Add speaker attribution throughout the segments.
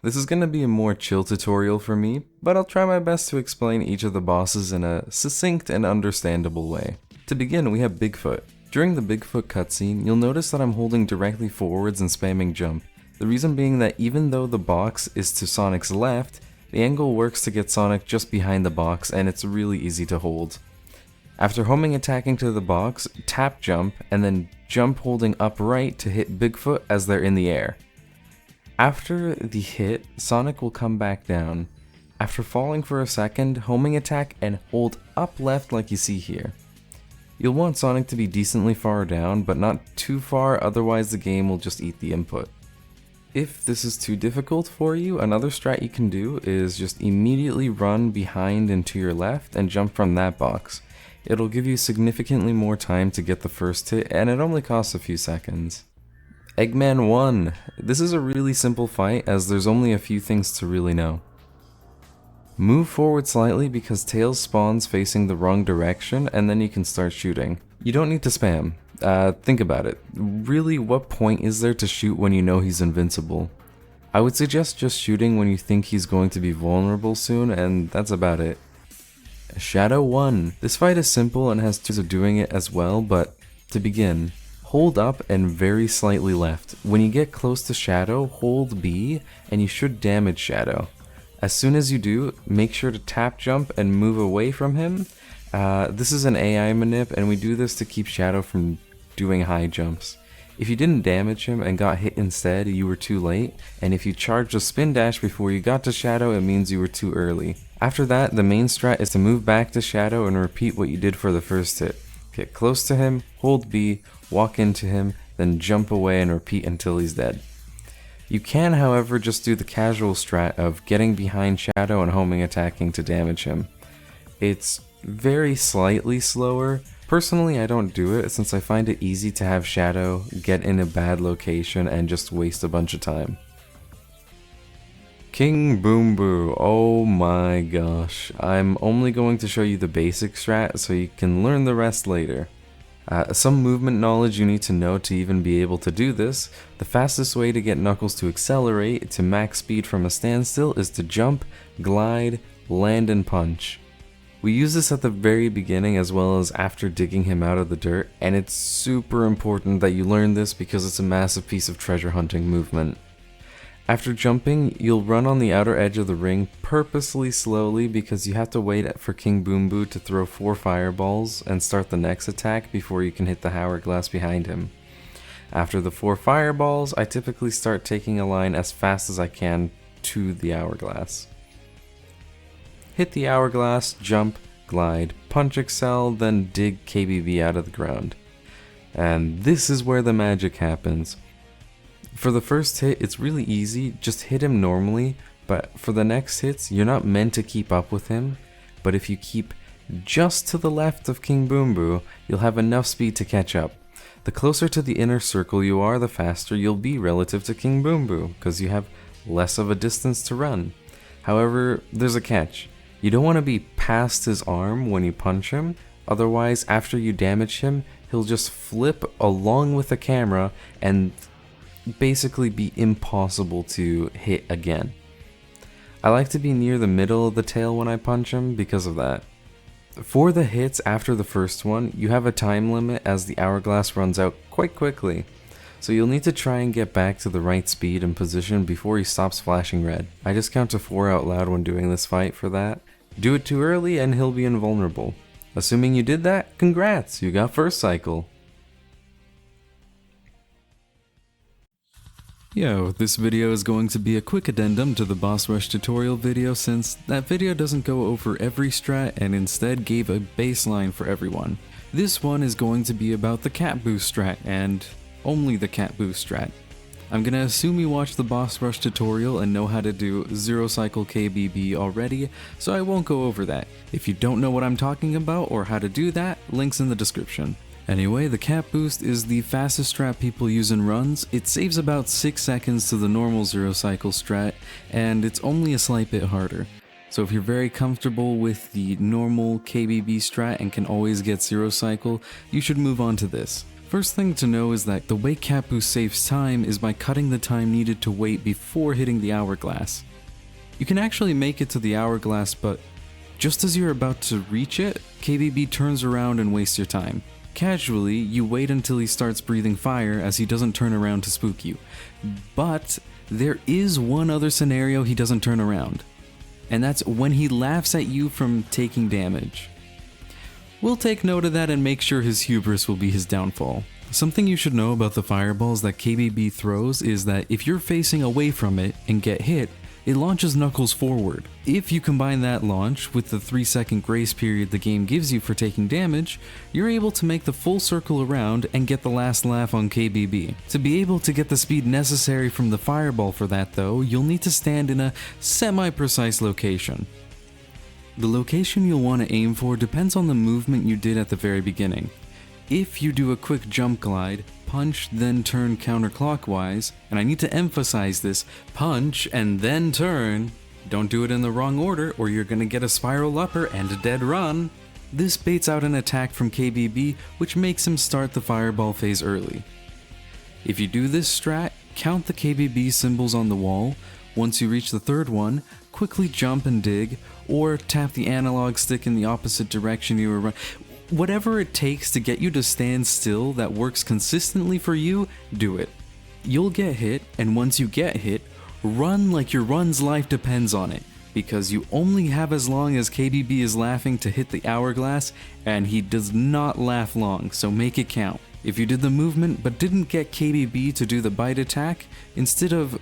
Speaker 1: This is going to be a more chill tutorial for me, but I'll try my best to explain each of the bosses in a succinct and understandable way. To begin, we have Bigfoot. During the Bigfoot cutscene, you'll notice that I'm holding directly forwards and spamming jump. The reason being that even though the box is to Sonic's left, the angle works to get Sonic just behind the box and it's really easy to hold. After homing attacking to the box, tap jump and then jump holding up right to hit Bigfoot as they're in the air. After the hit, Sonic will come back down. After falling for a second, homing attack and hold up left like you see here. You'll want Sonic to be decently far down, but not too far, otherwise the game will just eat the input. If this is too difficult for you, another strat you can do is just immediately run behind and to your left and jump from that box. It'll give you significantly more time to get the first hit, and it only costs a few seconds. Eggman 1. This is a really simple fight as there's only a few things to really know. Move forward slightly because Tails spawns facing the wrong direction and then you can start shooting. You don't need to spam. Think about it. Really, what point is there to shoot when you know he's invincible? I would suggest just shooting when you think he's going to be vulnerable soon, and that's about it. Shadow 1. This fight is simple and has ways of doing it as well, but to begin, hold up and very slightly left. When you get close to Shadow, hold B and you should damage Shadow. As soon as you do, make sure to tap jump and move away from him. This is an AI manip and we do this to keep Shadow from doing high jumps. If you didn't damage him and got hit instead, you were too late, and if you charged a spin dash before you got to Shadow, it means you were too early. After that, the main strat is to move back to Shadow and repeat what you did for the first hit. Get close to him, hold B, walk into him, then jump away and repeat until he's dead. You can, however, just do the casual strat of getting behind Shadow and homing attacking to damage him. It's very slightly slower. Personally, I don't do it since I find it easy to have Shadow get in a bad location and just waste a bunch of time. King Boom Boo, oh my gosh. I'm only going to show you the basic strat so you can learn the rest later. Some movement knowledge you need to know to even be able to do this. The fastest way to get Knuckles to accelerate to max speed from a standstill is to jump, glide, land and punch. We use this at the very beginning as well as after digging him out of the dirt, and it's super important that you learn this because it's a massive piece of treasure hunting movement. After jumping, you'll run on the outer edge of the ring purposely slowly because you have to wait for King Boom Boo to throw 4 fireballs and start the next attack before you can hit the hourglass behind him. After the 4 fireballs, I typically start taking a line as fast as I can to the hourglass. Hit the hourglass, jump, glide, punch Excel, then dig KBB out of the ground. And this is where the magic happens. For the first hit, it's really easy, just hit him normally, but for the next hits, you're not meant to keep up with him, but if you keep just to the left of King Boom Boo, you'll have enough speed to catch up. The closer to the inner circle you are, the faster you'll be relative to King Boom Boo, because you have less of a distance to run. However, there's a catch. You don't want to be past his arm when you punch him, otherwise after you damage him, he'll just flip along with the camera and basically be impossible to hit again. I like to be near the middle of the tail when I punch him because of that. For the hits after the first one, you have a time limit as the hourglass runs out quite quickly, so you'll need to try and get back to the right speed and position before he stops flashing red. I just count to 4 out loud when doing this fight for that. Do it too early and he'll be invulnerable. Assuming you did that, congrats, you got first cycle. Yo, this video is going to be a quick addendum to the boss rush tutorial video since that video doesn't go over every strat and instead gave a baseline for everyone. This one is going to be about the CatBoost strat and only the CatBoost strat. I'm gonna assume you watched the boss rush tutorial and know how to do 0 cycle KBB already, so I won't go over that. If you don't know what I'm talking about or how to do that, links in the description. Anyway, the CatBoost is the fastest strat people use in runs. It saves about 6 seconds to the normal 0 cycle strat, and it's only a slight bit harder. So if you're very comfortable with the normal KBB strat and can always get 0 cycle, you should move on to this.
Speaker 2: First thing to know is that the way CatBoost saves time is by cutting the time needed to wait before hitting the hourglass. You can actually make it to the hourglass, but just as you're about to reach it, KBB turns around and wastes your time. Casually, you wait until he starts breathing fire as he doesn't turn around to spook you. But there is one other scenario he doesn't turn around, and that's when he laughs at you from taking damage. We'll take note of that and make sure his hubris will be his downfall. Something you should know about the fireballs that KBB throws is that if you're facing away from it and get hit, it launches Knuckles forward. If you combine that launch with the 3-second grace period the game gives you for taking damage, you're able to make the full circle around and get the last laugh on KBB. To be able to get the speed necessary from the fireball for that though, you'll need to stand in a semi-precise location. The location you'll want to aim for depends on the movement you did at the very beginning. If you do a quick jump glide, punch, then turn counterclockwise, and I need to emphasize this, punch and then turn, don't do it in the wrong order or you're gonna get a spiral upper and a dead run. This baits out an attack from KBB, which makes him start the fireball phase early. If you do this strat, count the KBB symbols on the wall. Once you reach the third one, quickly jump and dig, or tap the analog stick in the opposite direction you were running. Whatever it takes to get you to stand still that works consistently for you, do it. You'll get hit, and once you get hit, run like your run's life depends on it, because you only have as long as KBB is laughing to hit the hourglass, and he does not laugh long, so make it count. If you did the movement but didn't get KBB to do the bite attack, instead of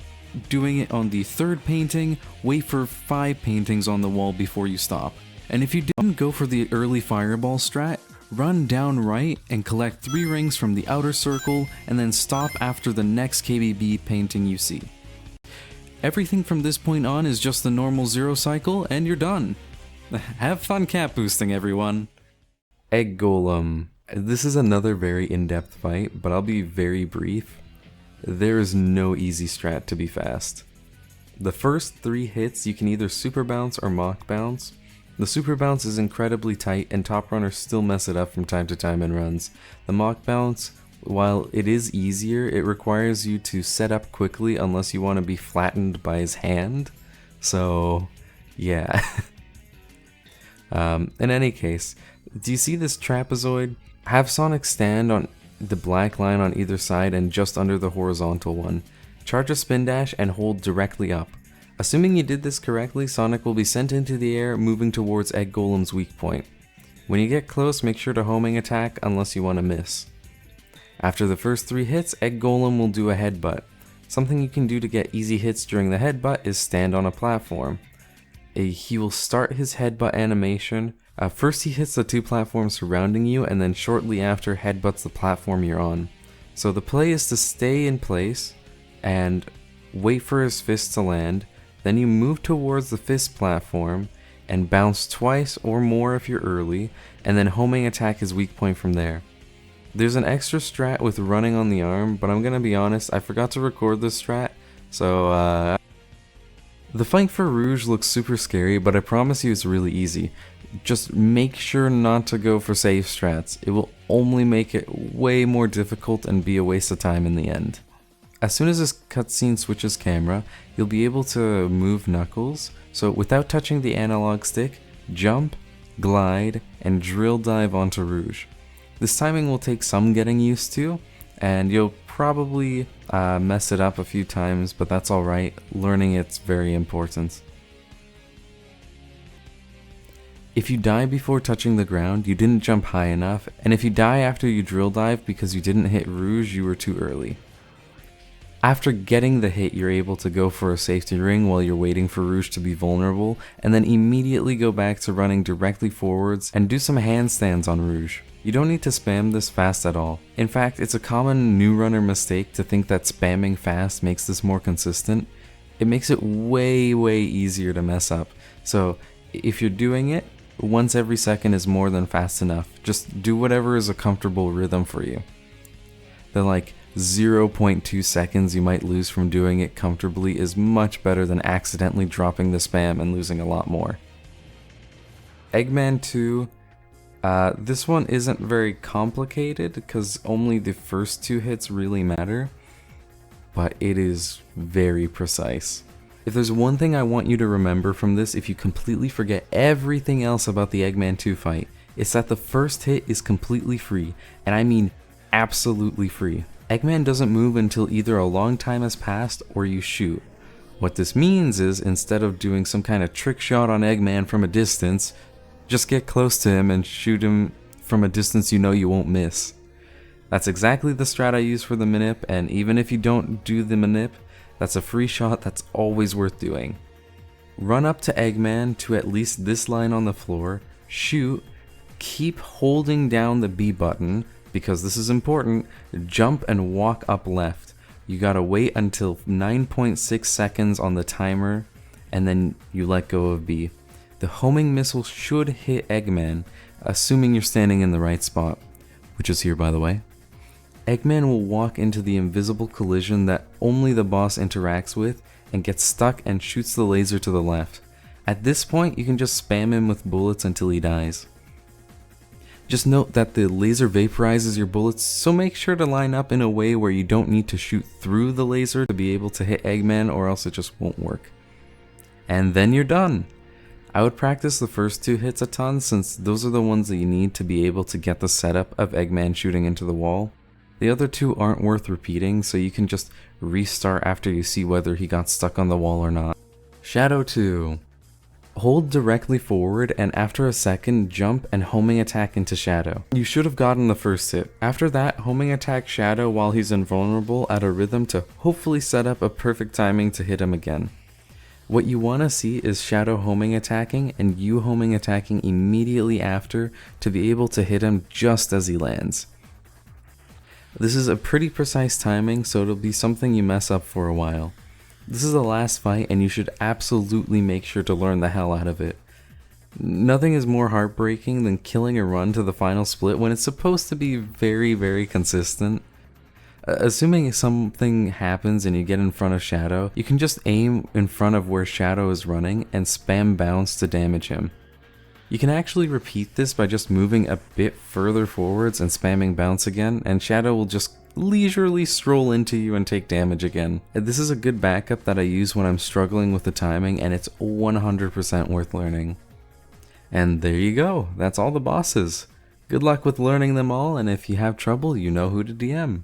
Speaker 2: doing it on the third painting, wait for 5 paintings on the wall before you stop. And if you didn't go for the early fireball strat, run down right and collect 3 rings from the outer circle and then stop after the next KBB painting you see. Everything from this point on is just the normal 0 cycle and you're done. Have fun cat boosting, everyone.
Speaker 1: Egg Golem. This is another very in-depth fight, but I'll be very brief. There is no easy strat to be fast. The first 3 hits you can either super bounce or mock bounce. The super bounce is incredibly tight and top runners still mess it up from time to time in runs. The mock bounce, while it is easier, it requires you to set up quickly unless you want to be flattened by his hand. So, yeah. In any case, do you see this trapezoid? Have Sonic stand on the black line on either side and just under the horizontal one. Charge a spin dash and hold directly up. Assuming you did this correctly, Sonic will be sent into the air, moving towards Egg Golem's weak point. When you get close, make sure to homing attack unless you want to miss. After the first 3 hits, Egg Golem will do a headbutt. Something you can do to get easy hits during the headbutt is stand on a platform. He will start his headbutt animation. First he hits the 2 platforms surrounding you, and then shortly after headbutts the platform you're on. So the play is to stay in place and wait for his fist to land. Then you move towards the fist platform and bounce twice or more if you're early, and then homing attack his weak point from there. There's an extra strat with running on the arm, but I'm gonna be honest, I forgot to record this strat, so the fight for Rouge looks super scary, but I promise you it's really easy. Just make sure not to go for safe strats. It will only make it way more difficult and be a waste of time in the end. As soon as this cutscene switches camera, you'll be able to move Knuckles, so without touching the analog stick, jump, glide, and drill dive onto Rouge. This timing will take some getting used to, and you'll probably mess it up a few times, but that's alright, learning it's very important. If you die before touching the ground, you didn't jump high enough, and if you die after you drill dive because you didn't hit Rouge, you were too early. After getting the hit, you're able to go for a safety ring while you're waiting for Rouge to be vulnerable, and then immediately go back to running directly forwards and do some handstands on Rouge. You don't need to spam this fast at all. In fact, it's a common new runner mistake to think that spamming fast makes this more consistent. It makes it way easier to mess up. So if you're doing it, once every second is more than fast enough. Just do whatever is a comfortable rhythm for you. The like 0.2 seconds you might lose from doing it comfortably is much better than accidentally dropping the spam and losing a lot more. Eggman 2 This one isn't very complicated because only the first 2 hits really matter, but it is very precise. If there's one thing I want you to remember from this, if you completely forget everything else about the Eggman 2 fight, it's that the first hit is completely free, and I mean absolutely free. Eggman doesn't move until either a long time has passed or you shoot. What this means is, instead of doing some kind of trick shot on Eggman from a distance, just get close to him and shoot him from a distance you know you won't miss. That's exactly the strat I use for the manip, and even if you don't do the manip, that's a free shot that's always worth doing. Run up to Eggman to at least this line on the floor, shoot, keep holding down the B button, because this is important, jump and walk up left. You gotta wait until 9.6 seconds on the timer, and then you let go of B. The homing missile should hit Eggman, assuming you're standing in the right spot, which is here by the way. Eggman will walk into the invisible collision that only the boss interacts with and gets stuck and shoots the laser to the left. At this point, you can just spam him with bullets until he dies. Just note that the laser vaporizes your bullets, so make sure to line up in a way where you don't need to shoot through the laser to be able to hit Eggman, or else it just won't work. And then you're done! I would practice the first 2 hits a ton, since those are the ones that you need to be able to get the setup of Eggman shooting into the wall. The other 2 aren't worth repeating, so you can just restart after you see whether he got stuck on the wall or not. Shadow 2. Hold directly forward, and after a second, jump and homing attack into Shadow. You should have gotten the first hit. After that, homing attack Shadow while he's invulnerable at a rhythm to hopefully set up a perfect timing to hit him again. What you want to see is Shadow homing attacking and you homing attacking immediately after to be able to hit him just as he lands. This is a pretty precise timing, so it'll be something you mess up for a while. This is the last fight, and you should absolutely make sure to learn the hell out of it. Nothing is more heartbreaking than killing a run to the final split when it's supposed to be very, very consistent. Assuming something happens and you get in front of Shadow, you can just aim in front of where Shadow is running and spam bounce to damage him. You can actually repeat this by just moving a bit further forwards and spamming bounce again, and Shadow will just leisurely stroll into you and take damage again. This is a good backup that I use when I'm struggling with the timing, and it's 100% worth learning. And there you go, that's all the bosses. Good luck with learning them all, and if you have trouble, you know who to DM.